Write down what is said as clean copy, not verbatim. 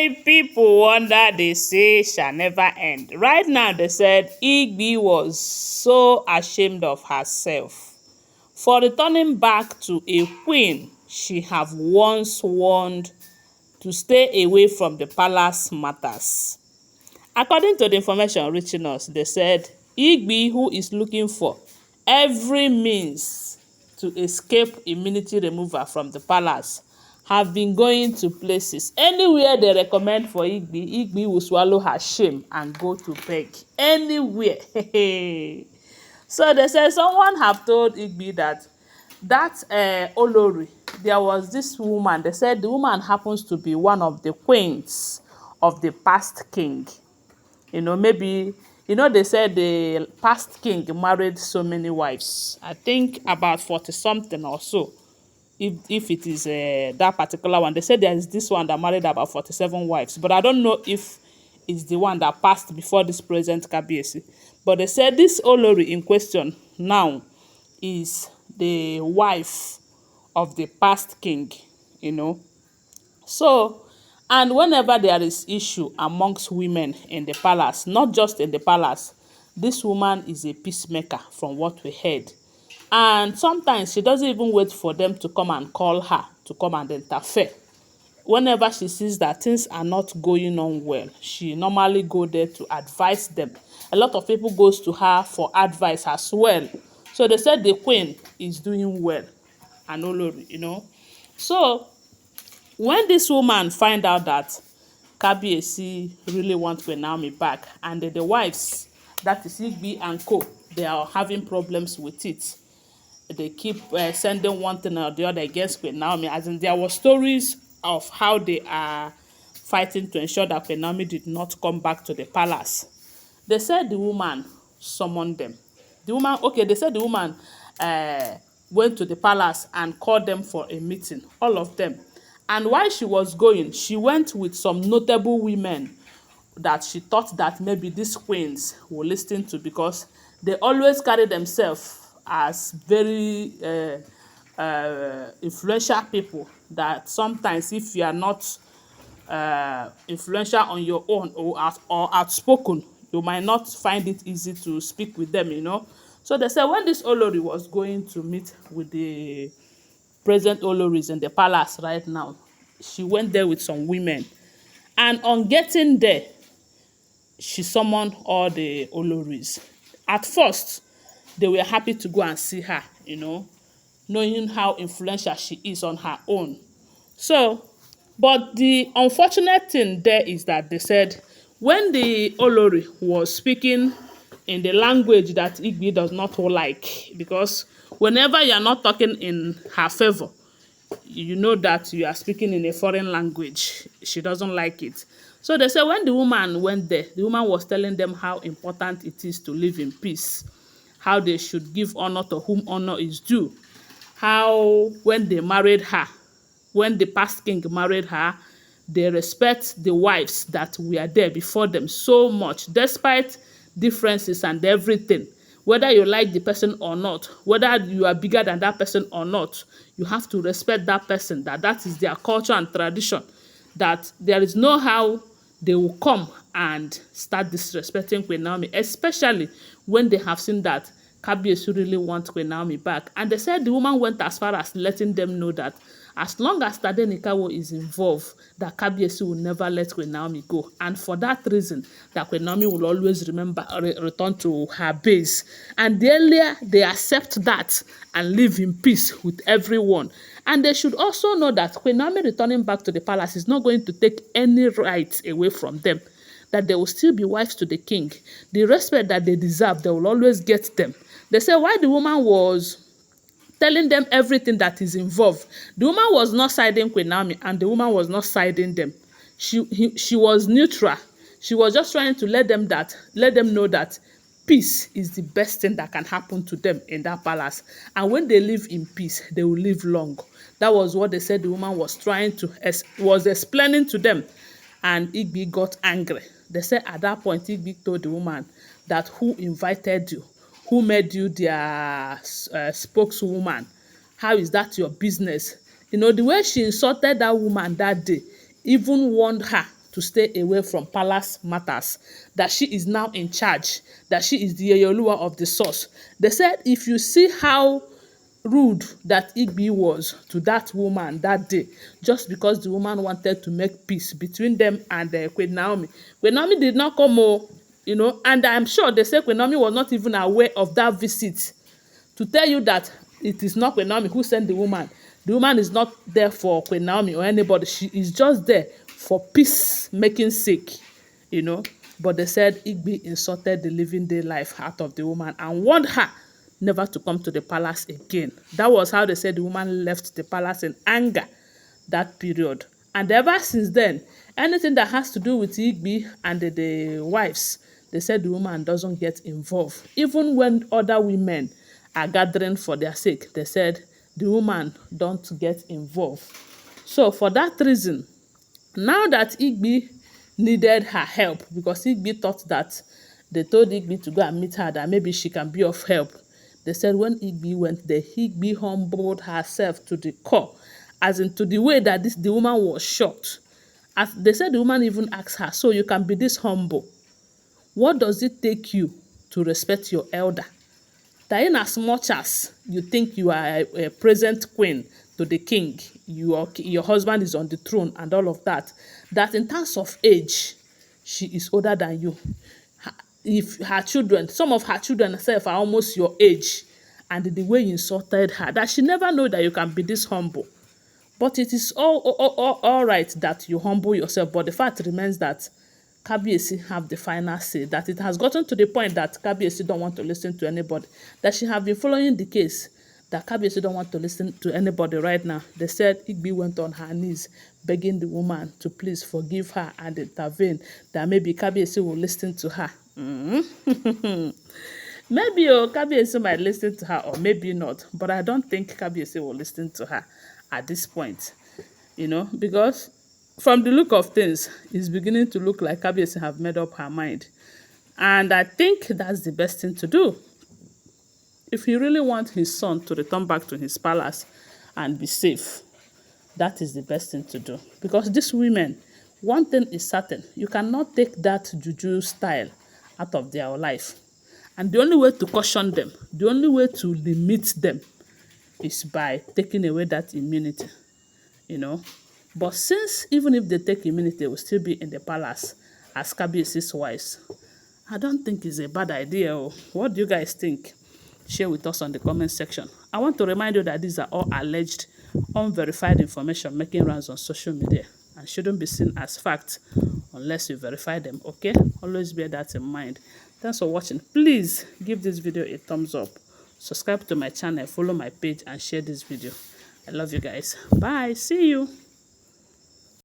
My people wonder they say shall never end. Right now they said Igbi was so ashamed of herself for returning back to a queen she have once warned to stay away from the palace matters. According to the information reaching us, they said Igbi, who is looking for every means to escape immunity removal from the palace, have been going to places. Anywhere they recommend for Igbi, Igbi will swallow her shame and go to beg. Anywhere. So they said someone have told Igbi that Olori, there was this woman. They said the woman happens to be one of the queens of the past king. Maybe, they said the past king married so many wives. I think about 40 something or so. If it is that particular one, they said there is this one that married about 47 wives, but I don't know if it's the one that passed before this present Kabiyesi. But they said this Olori in question now is the wife of the past king. So, and whenever there is issue amongst women in the palace, not just in the palace, this woman is a peacemaker from what we heard. And sometimes she doesn't even wait for them to come and call her to come and interfere. Whenever she sees that things are not going on well, she normally go there to advise them. A lot of people goes to her for advice as well. So they said the queen is doing well. And Olori. So when this woman find out that Kabiyesi really wants Queen Naomi back, and the wives, that is Igbi and co, they are having problems with it. They keep sending one thing or the other against Queen Naomi, as in there were stories of how they are fighting to ensure that Queen Naomi did not come back to the palace. They said the woman summoned them. They said the woman went to the palace and called them for a meeting, all of them. And while she was going, she went with some notable women that she thought that maybe these queens will listen to, because they always carry themselves as very influential people, that sometimes if you are not influential on your own or outspoken, you might not find it easy to speak with them. So they said when this Olori was going to meet with the present Oloris in the palace right now, she went there with some women. And on getting there, she summoned all the Oloris. At first, they were happy to go and see her, knowing how influential she is on her own. So, but the unfortunate thing there is that they said when the Olori was speaking in the language that Igbi does not like, because whenever you are not talking in her favor, you know that you are speaking in a foreign language. She doesn't like it. So they say when the woman went there, the woman was telling them how important it is to live in peace, how they should give honor to whom honor is due, how when they married her, when the past king married her, they respect the wives that were there before them so much, despite differences and everything. Whether you like the person or not, whether you are bigger than that person or not, you have to respect that person, that is their culture and tradition, that there is no how they will come and start disrespecting Queen Naomi, especially when they have seen that Kabiyesi really wants Queen Naomi back. And they said the woman went as far as letting them know that as long as Tadenikawo is involved, that Kabiyesi will never let Queen Naomi go. And for that reason, that Queen Naomi will always return to her base. And the earlier they accept that and live in peace with everyone. And they should also know that Queen Naomi returning back to the palace is not going to take any rights away from them. That they will still be wives to the king. The respect that they deserve, they will always get them. They say why the woman was telling them everything that is involved. The woman was not siding Queen Naomi, and the woman was not siding them. She was neutral. She was just trying to let them know that peace is the best thing that can happen to them in that palace. And when they live in peace, they will live long. That was what they said the woman was was explaining to them. And Igbi got angry. They said at that point, Igbi told the woman that who invited you? Who made you their spokeswoman? How is that your business? The way she insulted that woman that day even warned her to stay away from palace matters, that she is now in charge, that she is the Yeyoluwa of the source. They said if you see how rude that Igbi was to that woman that day, just because the woman wanted to make peace between them and Queen Naomi. Queen Naomi did not come, and I'm sure they say Queen Naomi was not even aware of that visit, to tell you that it is not Queen Naomi who sent the woman. The woman is not there for Queen Naomi or anybody. She is just there for peace-making sake, But they said Igbi insulted the living day life out of the woman and warned her never to come to the palace again. That was how they said the woman left the palace in anger that period. And ever since then, anything that has to do with Igbi and the wives, they said the woman doesn't get involved. Even when other women are gathering for their sake, they said the woman don't get involved. So for that reason, now that Igbi needed her help, because Igbi thought that they told Igbi to go and meet her, that maybe she can be of help. They said when Igbi went there, Igbi humbled herself to the core, as in to the way that the woman was shocked. As they said, the woman even asked her, so you can be this humble. What does it take you to respect your elder? That in as much as you think you are a present queen to the king, your husband is on the throne and all of that, that in terms of age, she is older than you. If her children, some of her children herself are almost your age, and the way you insulted her, that she never know that you can be this humble. But it is all right that you humble yourself, but the fact remains that Kabiyesi have the final say, that it has gotten to the point that Kabiyesi don't want to listen to anybody, that she have been following the case, that Kabiyesi don't want to listen to anybody right now. They said Igbi went on her knees begging the woman to please forgive her and intervene, that maybe Kabiyesi will listen to her. Maybe Kabiyesi might listen to her or maybe not, but I don't think Kabiyesi will listen to her at this point, because from the look of things, it's beginning to look like Kabiyesi have made up her mind. And I think that's the best thing to do. If he really wants his son to return back to his palace and be safe, that is the best thing to do. Because these women, one thing is certain, you cannot take that juju style out of their life. And the only way to caution them, the only way to limit them is by taking away that immunity, But since even if they take immunity, they will still be in the palace as Kabiyesi's wives, I don't think it's a bad idea. What do you guys think? Share with us on the comment section. I want to remind you that these are all alleged, unverified information making rounds on social media and shouldn't be seen as facts unless you verify them, okay? Always bear that in mind. Thanks for watching. Please give this video a thumbs up. Subscribe to my channel, follow my page, and share this video. I love you guys. Bye. See you.